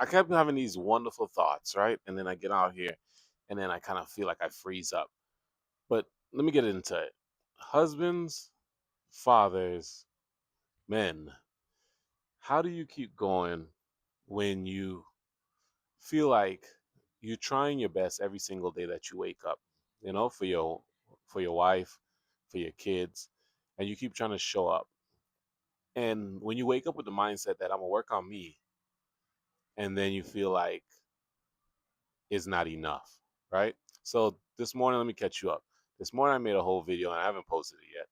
I kept having these wonderful thoughts, right? And then I get out here and then I kind of feel like I freeze up. But let me get into it. Husbands, fathers, men, how do you keep going when you feel like you're trying your best every single day that you wake up, for your wife, for your kids, and you keep trying to show up. And when you wake up with the mindset that I'm gonna work on me, and then you feel like it's not enough, right? So this morning, let me catch you up. This morning I made a whole video and I haven't posted it yet.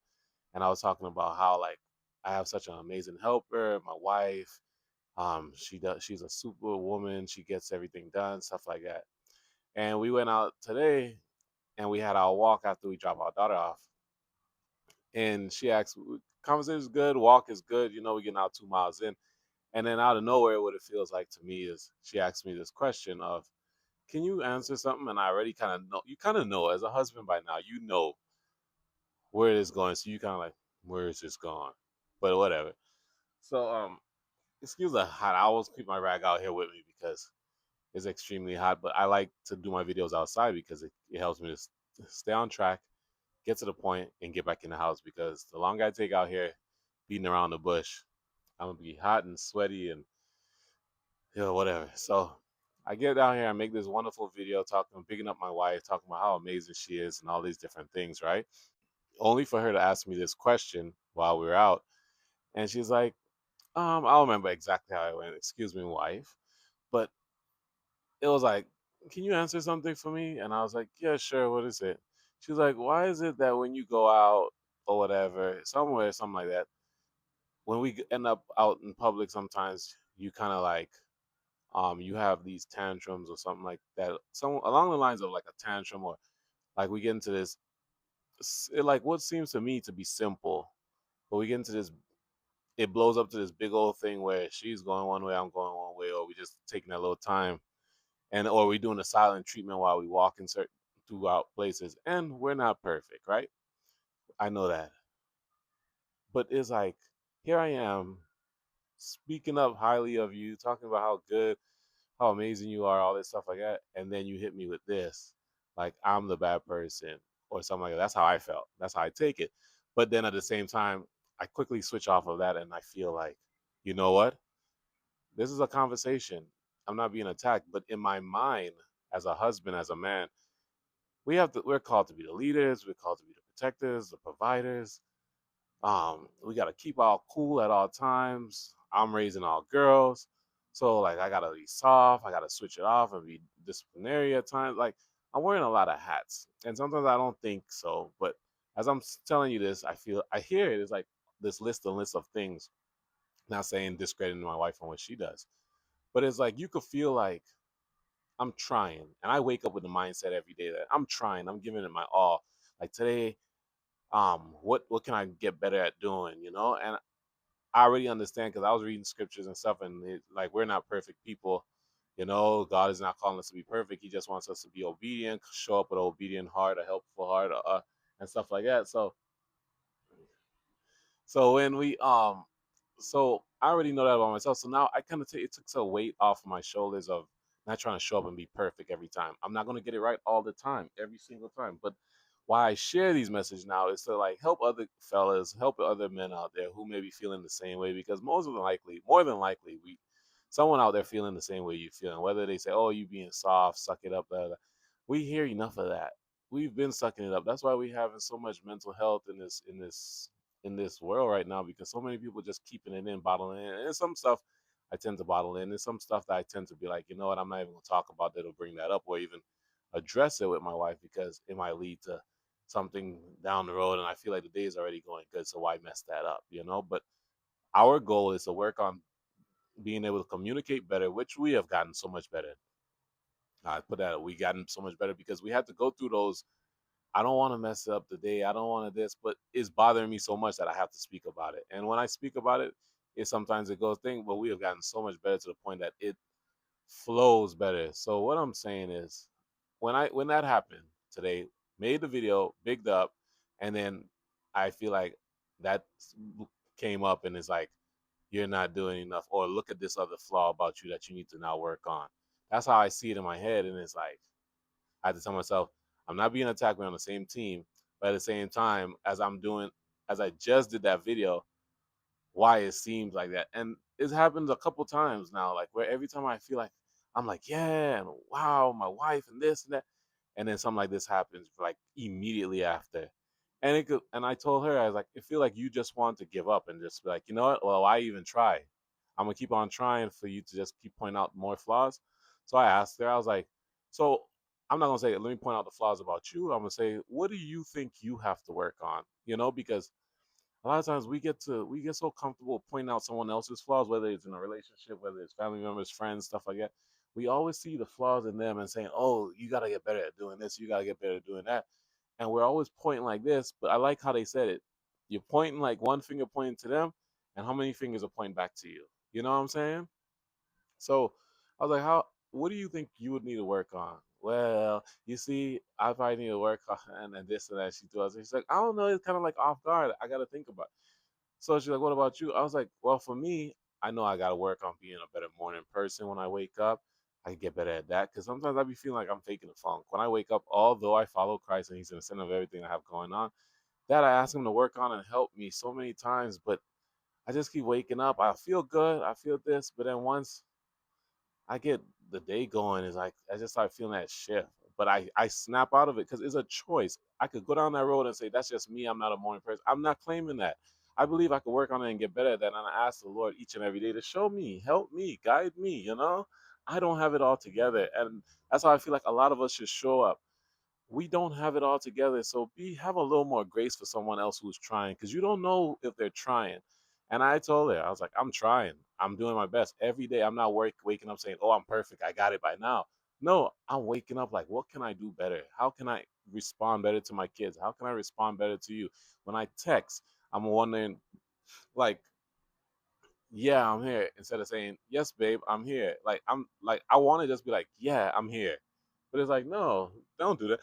And I was talking about how like I have such an amazing helper, my wife. She's a super woman. She gets everything done, stuff like that. And we went out today and we had our walk after we dropped our daughter off. And she asked, conversation is good, walk is good, we're getting out 2 miles in. And then out of nowhere, what it feels like to me is she asked me this question of, can you answer something? And I already kind of know, you kind of know as a husband by now, you know where it is going. So you kind of like, where is this going? But whatever. So, excuse the hot. I always keep my rag out here with me because it's extremely hot. But I like to do my videos outside because it helps me to stay on track, get to the point, and get back in the house. Because the longer I take out here beating around the bush, I'm gonna be hot and sweaty and whatever. So I get down here, I make this wonderful video talking, picking up my wife, talking about how amazing she is and all these different things, right? Only for her to ask me this question while we were out. And she's like, I don't remember exactly how it went. Excuse me, wife. But it was like, can you answer something for me? And I was like, yeah, sure. What is it? She's like, why is it that when you go out or whatever, somewhere, something like that, when we end up out in public, sometimes you kind of like, you have these tantrums or something like that, some along the lines of like a tantrum, or like we get into this, like what seems to me to be simple, but we get into this, it blows up to this big old thing where she's going one way, I'm going one way, or we just taking that little time, and or we doing a silent treatment while we walk in certain throughout places, and we're not perfect, right? I know that, but it's like here I am speaking up highly of you, talking about how good, how amazing you are, all this stuff like that, and then you hit me with this, like I'm the bad person or something like that. That's how I felt. That's how I take it. But then at the same time, I quickly switch off of that, and I feel like, you know what? This is a conversation. I'm not being attacked, but in my mind, as a husband, as a man, we're called to be the leaders. We're called to be the protectors, the providers. We got to keep our cool at all times. I'm raising all girls, so like I gotta be soft. I gotta switch it off and be disciplinary at times. Like I'm wearing a lot of hats, and sometimes I don't think so. But as I'm telling you this, I hear it. It's like this list of things. Not saying discrediting my wife on what she does, but it's like you could feel like I'm trying, and I wake up with the mindset every day that I'm trying. I'm giving it my all. Like today, what can I get better at doing? And I already understand because I was reading scriptures and stuff, and like we're not perfect people. God is not calling us to be perfect. He just wants us to be obedient, show up with an obedient heart, a helpful heart, and stuff like that. So when so I already know that about myself. So now I kind of it took some weight off my shoulders of not trying to show up and be perfect every time. I'm not gonna get it right all the time, every single time. But why I share these messages now is to like help other fellas, help other men out there who may be feeling the same way, because more than likely, someone out there feeling the same way you feeling. Whether they say, "Oh, you being soft, suck it up," blah, blah. We hear enough of that. We've been sucking it up. That's why we having so much mental health in this world right now, because so many people just keeping it in, bottling it in. And some stuff I tend to bottle in. And some stuff that I tend to be like, you know what, I'm not even gonna talk about that or bring that up or even address it with my wife because it might lead to something down the road. And I feel like the day is already going good. So why mess that up? But our goal is to work on being able to communicate better, which we have gotten so much better. I put that we gotten so much better because we had to go through those. I don't want to mess up the day. I don't want to this, but it's bothering me so much that I have to speak about it. And when I speak about it, sometimes it goes thing, but we have gotten so much better to the point that it flows better. So what I'm saying is, when that happened today, made the video, bigged up, and then I feel like that came up and it's like you're not doing enough, or look at this other flaw about you that you need to now work on. That's how I see it in my head. And it's like, I have to tell myself, I'm not being attacked. We're on the same team. But at the same time, as I just did that video, why it seems like that. And it's happened a couple times now, like where every time I feel like I'm like, yeah, and wow, my wife and this and that, and then something like this happens like immediately after. And and I told her, I was like, I feel like you just want to give up and just be like, you know what? Well, why even try? I'm gonna keep on trying for you to just keep pointing out more flaws. So I asked her, I was like, so I'm not gonna say, let me point out the flaws about you. I'm gonna say, what do you think you have to work on? Because a lot of times we get so comfortable pointing out someone else's flaws, whether it's in a relationship, whether it's family members, friends, stuff like that. We always see the flaws in them and saying, "Oh, you got to get better at doing this. You got to get better at doing that." And we're always pointing like this. But I like how they said it. You're pointing like one finger pointing to them, and how many fingers are pointing back to you? You know what I'm saying? So I was like, how? What do you think you would need to work on? Well, you see, I probably need to work on and this and that. She does. She's like, I don't know. It's kind of like off guard. I got to think about it. So she's like, what about you? I was like, well, for me, I know I got to work on being a better morning person when I wake up. I can get better at that because sometimes I be feeling like I'm faking the funk. When I wake up, although I follow Christ and He's in the center of everything I have going on, that I ask Him to work on and help me so many times. But I just keep waking up. I feel good. I feel this. But then once I get the day going, is like I just start feeling that shift. But I snap out of it because it's a choice. I could go down that road and say that's just me. I'm not a morning person. I'm not claiming that. I believe I could work on it and get better at that. And I ask the Lord each and every day to show me, help me, guide me. I don't have it all together, and that's how I feel like a lot of us should show up. We don't have it all together. So have a little more grace for someone else who's trying because you don't know if they're trying. And I told her, I was like, I'm trying. I'm doing my best every day. I'm not waking up saying, oh, I'm perfect. I got it by now. No, I'm waking up like, what can I do better? How can I respond better to my kids? How can I respond better to you? When I text, I'm wondering, like, yeah, I'm here, instead of saying, yes, babe, I'm here. Like, I want to just be like, yeah, I'm here. But it's like, no, don't do that.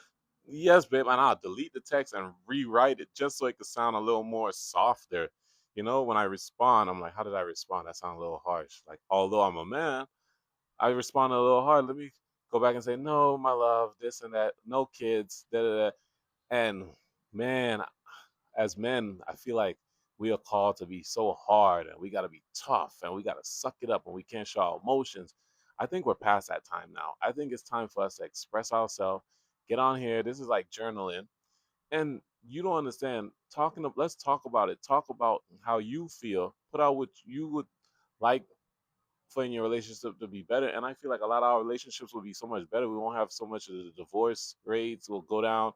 Yes, babe. And I'll delete the text and rewrite it just so it could sound a little more softer. When I respond, I'm like, how did I respond? That sounds a little harsh. Like, although I'm a man, I respond a little hard. Let me go back and say, no, my love, this and that, no kids, da da da. And man, as men, I feel like we are called to be so hard and we got to be tough and we got to suck it up and we can't show our emotions. I think we're past that time now. I think it's time for us to express ourselves, get on here. This is like journaling. And you don't understand let's talk about it. Talk about how you feel. Put out what you would like for in your relationship to be better. And I feel like a lot of our relationships will be so much better. We won't have so much of the divorce rates will go down.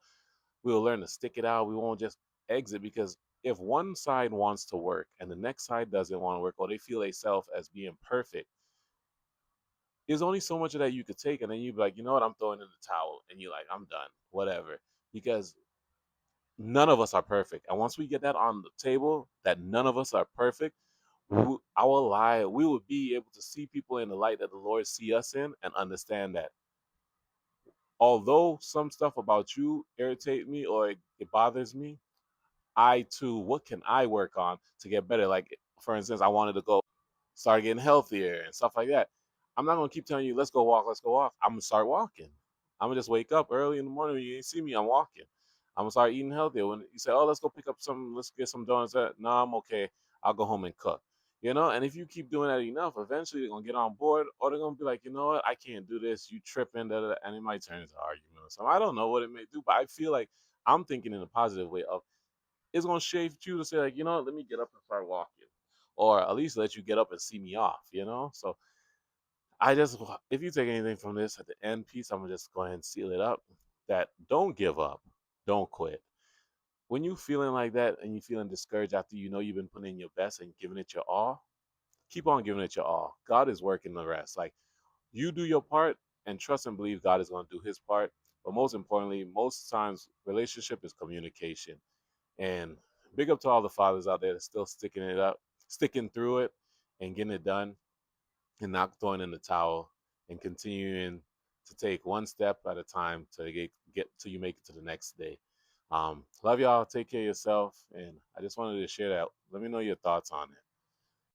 We'll learn to stick it out. We won't just exit because if one side wants to work and the next side doesn't want to work or they feel themselves as being perfect, there's only so much of that you could take. And then you'd be like, you know what? I'm throwing in the towel. And you're like, I'm done, whatever. Because none of us are perfect. And once we get that on the table, that none of us are perfect, we will be able to see people in the light that the Lord see us in and understand that although some stuff about you irritate me or it bothers me, I too, what can I work on to get better? Like, for instance, I wanted to go start getting healthier and stuff like that. I'm not gonna keep telling you, let's go walk, let's go walk. I'm gonna start walking. I'm gonna just wake up early in the morning when you ain't see me, I'm walking. I'm gonna start eating healthier. When you say, oh, let's go pick up let's get some donuts. No, I'm okay. I'll go home and cook. And if you keep doing that enough, eventually they're gonna get on board, or they're gonna be like, you know what, I can't do this. You tripping, da, da, da, and it might turn into an argument or something. I don't know what it may do, but I feel like I'm thinking in a positive way of it's gonna shape you to say like, let me get up and start walking, or at least let you get up and see me off. So if you take anything from this at the end piece, I'm gonna just go ahead and seal it up. That don't give up, don't quit. When you feeling like that and you feeling discouraged after you've been putting in your best and giving it your all, keep on giving it your all. God is working the rest. Like you do your part and trust and believe God is gonna do His part. But most importantly, most times relationship is communication. And big up to all the fathers out there that's still sticking through it and getting it done and not throwing in the towel and continuing to take one step at a time to get till you make it to the next day. Love y'all. Take care of yourself. And I just wanted to share that. Let me know your thoughts on it.